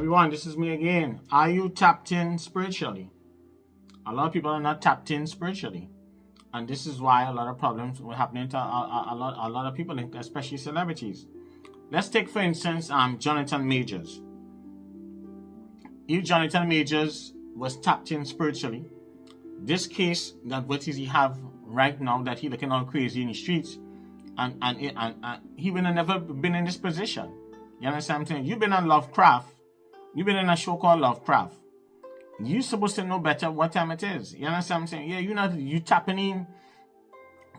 Everyone, this is me again. Are you tapped in spiritually? A lot of people are not tapped in spiritually. And this is why a lot of problems were happening to a lot of people, especially celebrities. Let's take, for instance, Jonathan Majors. If Jonathan Majors was tapped in spiritually, this case that what is he have right now that he looking all crazy in the streets, and he would have never been in this position. You understand what I'm saying? You've been on Lovecraft. You've been in a show called Lovecraft. You're supposed to know better what time it is. You understand what I'm saying? Yeah, you tapping in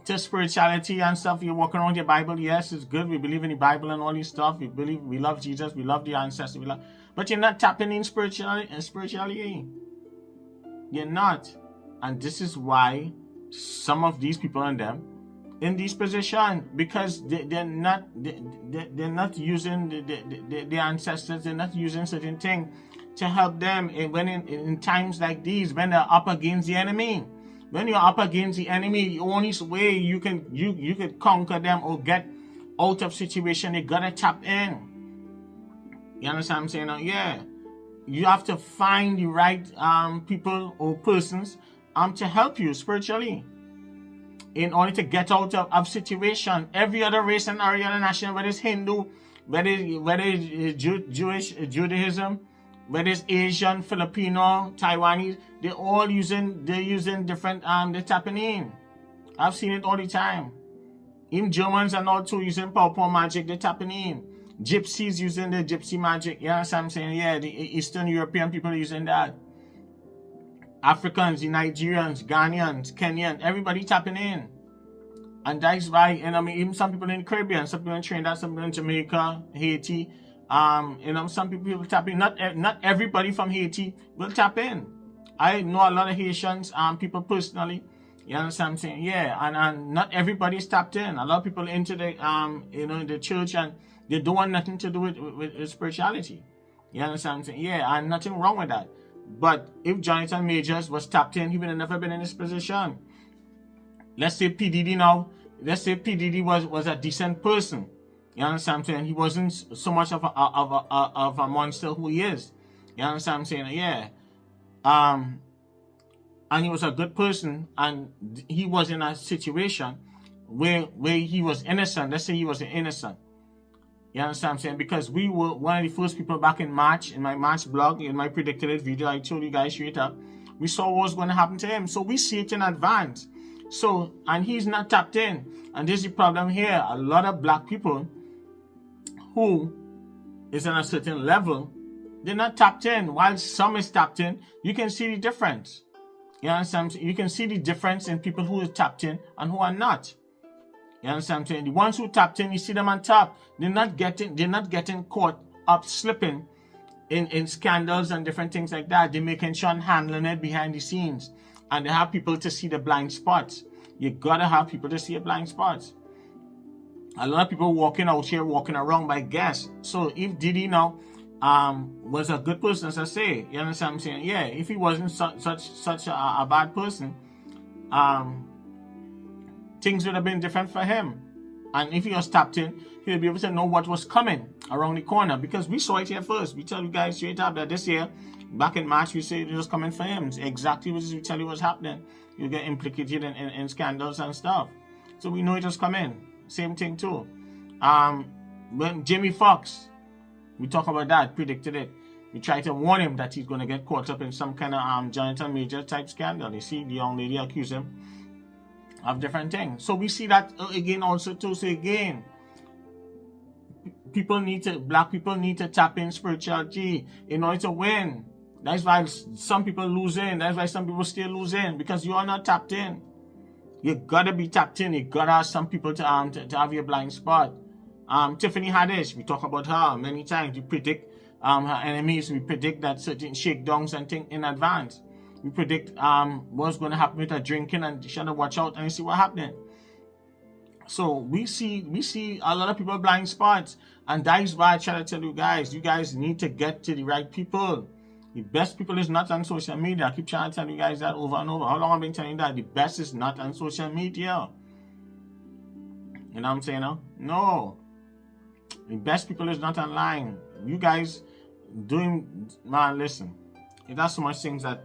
to spirituality and stuff. You're walking around your Bible. Yes, it's good. We believe in the Bible and all this stuff. We love Jesus. We love the ancestors. But you're not tapping in spirituality. You're not. And this is why some of these people and them in this position, because they're not using the ancestors. They're not using certain things to help them in times like these, when they're up against the enemy. When you're up against the enemy, the only way you can conquer them or get out of situation, you gotta tap in. You understand what I'm saying? Yeah, you have to find the right people or persons to help you spiritually in order to get out of situation. Every other race and every other nation, whether it's Hindu, whether it's Jewish, Judaism, whether it's Asian, Filipino, Taiwanese, they're using different they're tapping in. I've seen it all the time. Even Germans are also using power magic, they're tapping in. Gypsies using the gypsy magic. You know what I'm saying? Yeah, the Eastern European people are using that. Africans, the Nigerians, Ghanaians, Kenyans, everybody tapping in. And that's why, and I mean, even some people in the Caribbean, some people in Trinidad, some people in Jamaica, Haiti, some people tap in. Not everybody from Haiti will tap in. I know a lot of Haitians, people personally. You understand what I'm saying? Yeah, and not everybody's tapped in. A lot of people into the the church, and they don't want nothing to do with spirituality. You understand what I'm saying? Yeah, and nothing wrong with that. But if Jonathan Majors was tapped in, he would have never been in this position. Let's say P. Diddy now. Let's say P. Diddy was a decent person. You understand what I'm saying? He wasn't so much of a monster who he is. You understand what I'm saying? Yeah. And he was a good person, and he was in a situation where he was innocent. Let's say he was innocent. You understand what I'm saying? Because we were one of the first people back in March, in my March blog, in my predicted it video, I told you guys straight up, we saw what was going to happen to him. So we see it in advance. So, and he's not tapped in. And this is the problem here. A lot of black people who is on a certain level, they're not tapped in. While some is tapped in, you can see the difference. You understand? You can see the difference in people who are tapped in and who are not. You understand what I'm saying? The ones who tapped in, you see them on top. They're not getting caught up slipping in scandals and different things like that. They're making sure and handling it behind the scenes. And they have people to see the blind spots. You gotta have people to see the blind spots. A lot of people walking out here, walking around by guess. So if Diddy now was a good person, as I say, you understand what I'm saying? Yeah, if he wasn't such a bad person, things would have been different for him. And if he was tapped in, he would be able to know what was coming around the corner, because we saw it here first. We tell you guys straight up that this year, back in March, we say it was coming for him. It's exactly what we tell you was happening. You get implicated in scandals and stuff. So we know it was coming. Same thing too. When Jamie Foxx, we talk about that, predicted it. We try to warn him that he's going to get caught up in some kind of Jonathan Major type scandal. You see, the young lady accused him of different things. So we see that again also too. So again, black people need to tap in spirituality in order to win. That's why some people lose in. That's why some people still lose in, because you are not tapped in. You gotta be tapped in. You gotta ask some people to have your blind spot. Tiffany Haddish, we talk about her many times. We predict her enemies. We predict that certain shakedowns and things in advance. We predict what's going to happen with her drinking, and she had to watch out and you see what happening. So we see a lot of people blind spots, and that is why I try to tell you guys need to get to the right people. The best people is not on social media. I keep trying to tell you guys that over and over. How long have I been telling you that? The best is not on social media. You know what I'm saying? No. The best people is not online. You guys man, listen. It has so much things that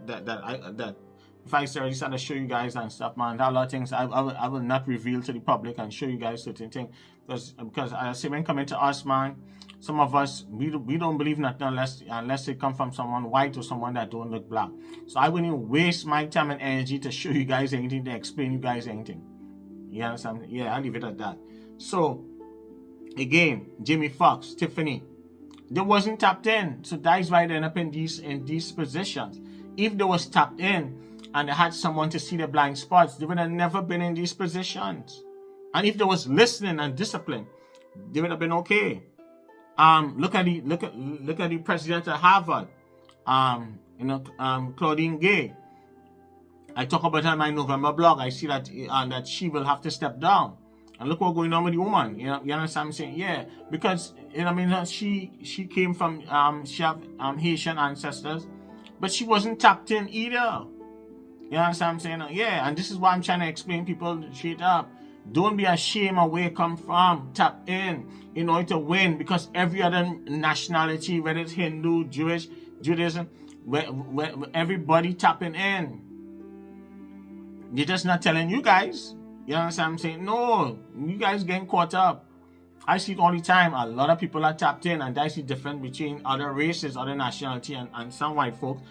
if I already start to show you guys and stuff, man, there are a lot of things I will not reveal to the public and show you guys certain things because I say when coming to us, man, some of us we don't believe nothing unless it come from someone white or someone that don't look black. So I wouldn't even waste my time and energy to show you guys anything, to explain you guys anything. You understand? Yeah, I'll leave it at that. So again, Jamie Foxx, Tiffany, they wasn't tapped in, so that's why they end up in these positions. If they was tapped in and they had someone to see the blind spots, they would have never been in these positions. And if they was listening and disciplined, they would have been okay. Look at the president of Harvard, claudinegay. I talk about her in my November blog. I see that that she will have to step down. And look what's going on with the woman. You understand what I'm saying? Yeah, because she came from she have Haitian ancestors, but she wasn't tapped in either. You understand what I'm saying? Yeah, and this is why I'm trying to explain people straight up. Don't be ashamed of where you come from. Tap in order to win, because every other nationality, whether it's Hindu, Jewish, Judaism, where everybody tapping in. They're just not telling you guys. You understand what I'm saying? No, you guys getting caught up. I see it all the time. A lot of people are tapped in, and that's the difference between other races, other nationality, and some white folks.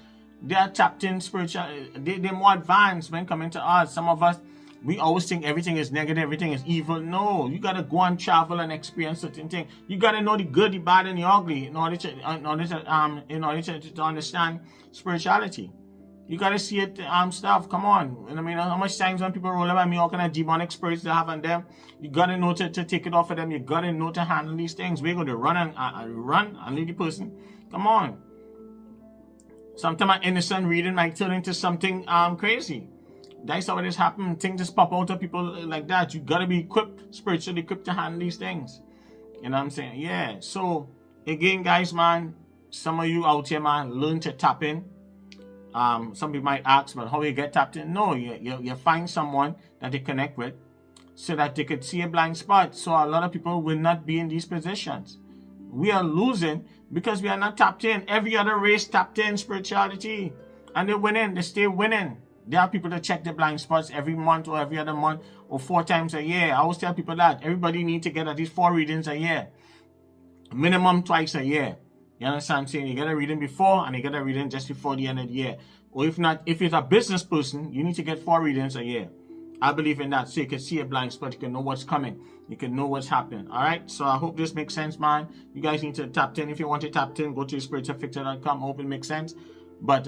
They are tapped in spiritual. They're more advanced when coming to us. Some of us, we always think everything is negative, everything is evil. No, you gotta go and travel and experience certain things. You gotta know the good, the bad, and the ugly in order to understand spirituality. You gotta see it, stuff. Come on. I mean, how much times when people roll up at me, all kind of demonic spirits they have on them, you gotta know to take it off of them. You gotta know to handle these things. We're going to run and lead the person. Come on. Sometimes an innocent reading might turn into something crazy. That's how it has happened. Things just pop out of people like that. You gotta be equipped, spiritually equipped to handle these things. You know what I'm saying? Yeah. So again, guys, man, some of you out here, man, learn to tap in. Some people might ask, but how you get tapped in? No, you find someone that you connect with so that they could see a blind spot. So a lot of people will not be in these positions. We are losing because we are not tapped in. Every other race tapped in spirituality, and they're winning. They stay winning. There are people that check their blind spots every month or every other month or 4 times a year. I always tell people that everybody needs to get at least 4 readings a year, minimum twice a year. You understand what I'm saying? You get a reading before and you get a reading just before the end of the year. Or if not, if you're a business person, you need to get 4 readings a year. I believe in that. So you can see a blind spot. You can know what's coming. You can know what's happening. All right? So I hope this makes sense, man. You guys need to tap in. If you want to tap in, go to spiritualfixer.com. I hope it makes sense. But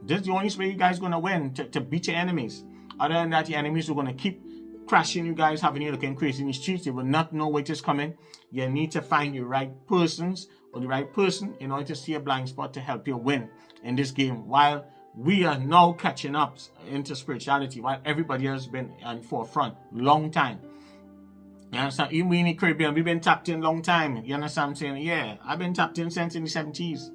this is the only way you guys are going to win, to beat your enemies. Other than that, your enemies are going to keep crashing you guys, having you looking crazy in the streets. They will not know what is coming. You need to find the right persons or the right person in order to see a blind spot to help you win in this game, while we are now catching up into spirituality, while everybody has been on the forefront long time. You understand? Even we in the Caribbean, we've been tapped in long time. You understand what I'm saying? Yeah, I've been tapped in since in the 70s.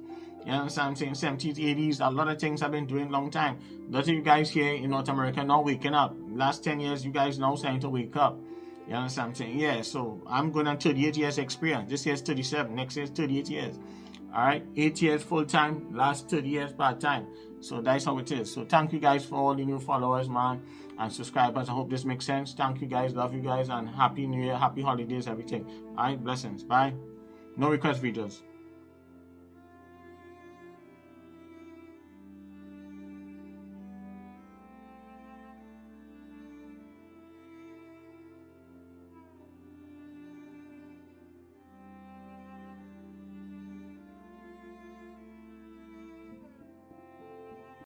You understand what I'm saying? 70s, 80s, a lot of things I've been doing long time. A lot of you guys here in North America now waking up. Last 10 years, you guys now starting to wake up. You understand what I'm saying? Yeah, so I'm going on 38 years experience. This year's 37. Next year's 38 years. All right? 8 years full-time. Last 30 years part-time. So that's how it is. So thank you guys for all the new followers, man, and subscribers. I hope this makes sense. Thank you guys. Love you guys. And Happy New Year. Happy holidays, everything. All right? Blessings. Bye. No request videos.